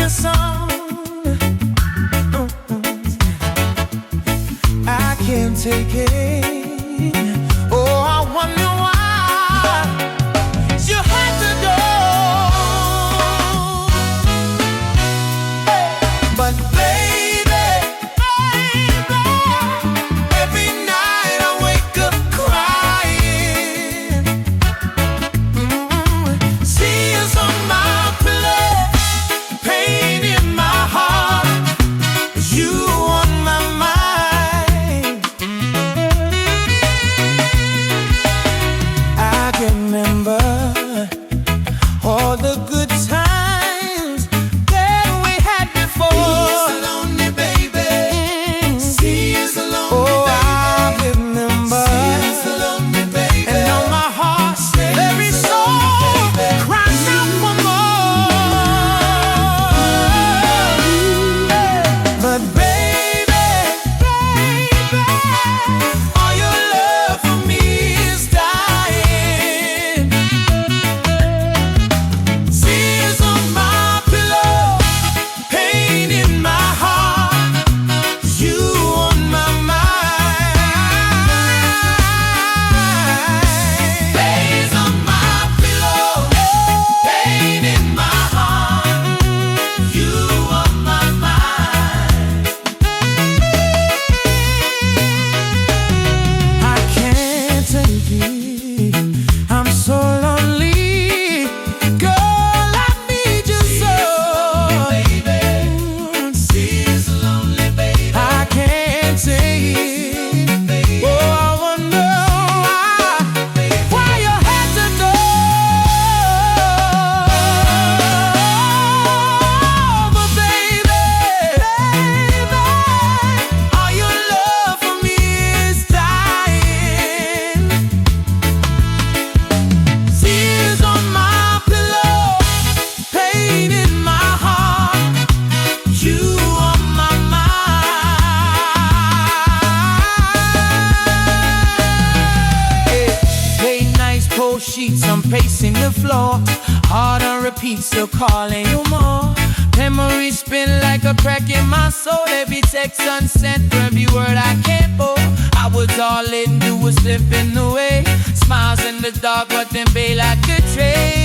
the song. I can't take it. Oh, I wonder why you had to go. But baby, every night I wake up crying. Tears on my pillow, pain in my heart. You on my mind. I can remember all the good times that we had before. See you lonely, baby. See you lonely, oh, baby. I remember. See you lonely, baby. And on my heart, every soul cries out for more. But baby, all your love for me is dying. Tears on my pillow, pain in my heart. You on my mind. Tears on my pillow, pain in my heart. You on my mind. I can't take it. I'm so lonely. Girl, I need you so. Baby, tears lonely, baby. I can't take it. Oh, I wonder why you had to go. But baby, all your love for me is dying. Tears on my pillow, pain in my heart. You on my mind. Late nights, cold sheets, I'm pacing the floor. Heart on repeat, still calling you more. Memories spin like a crack in my soul. Every text unsent, for every word I can't hold. I was all in, you was slipping away. Smiles in the dark, but then bail like a train.